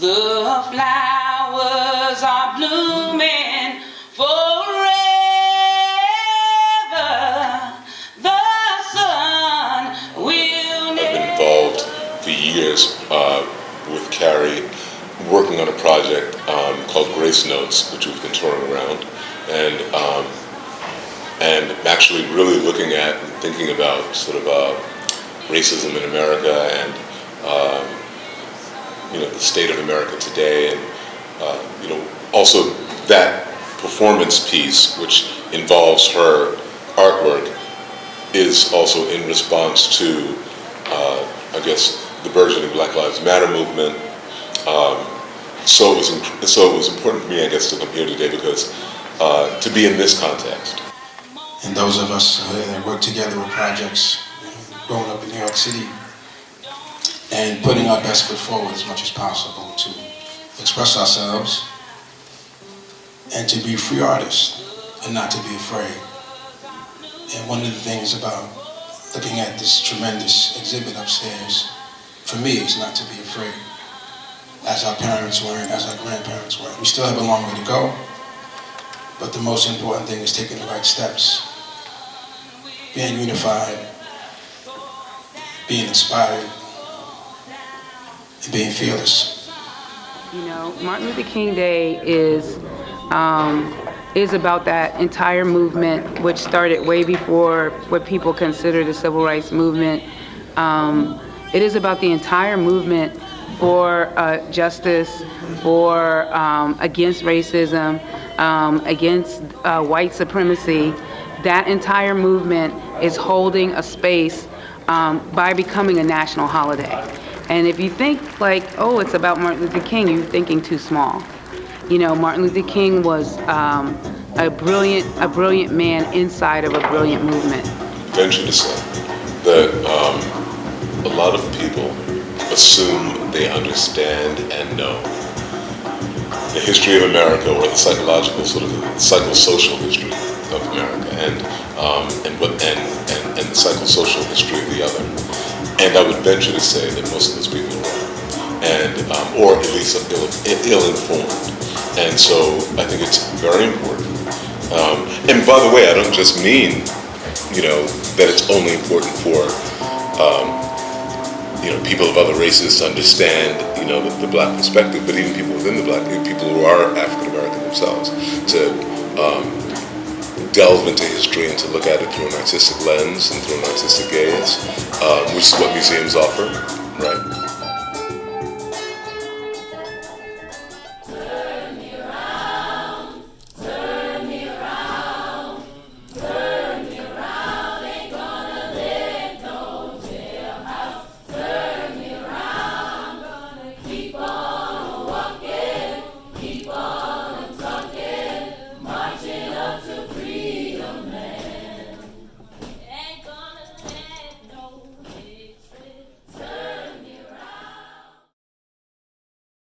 The flowers are blooming forever. The sun will never. I've been involved for years with Carrie, working on a project called Grace Notes, which we've been touring around, and actually really looking at and thinking about sort of racism in America and the state of America today, and also that performance piece, which involves her artwork, is also in response to, I guess, the burgeoning Black Lives Matter movement. So it was important for me, I guess, to come here today because to be in this context. And those of us that work together with projects, growing up in New York City, and putting our best foot forward as much as possible to express ourselves and to be free artists and not to be afraid. And one of the things about looking at this tremendous exhibit upstairs, for me, is not to be afraid, as our parents were and as our grandparents were. We still have a long way to go, but the most important thing is taking the right steps, being unified, being inspired, and being fearless. Martin Luther King Day is about that entire movement, which started way before what people consider the civil rights movement. It is about the entire movement for justice, for against racism, against white supremacy. That entire movement is holding a space by becoming a national holiday. And if you think like, oh, it's about Martin Luther King, you're thinking too small. Martin Luther King was a brilliant man inside of a brilliant movement. Venture to say that a lot of people assume they understand and know the history of America, or the psychological, sort of psychosocial history of America, and the psychosocial history of the other. And I would venture to say that most of those people are wrong, and or at least ill-informed. And so I think it's very important. And by the way, I don't just mean that it's only important for people of other races to understand the black perspective, but even people within the black, people who are African American themselves, to delve into history and to look at it through an artistic lens and through an artistic gaze, which is what museums offer, right?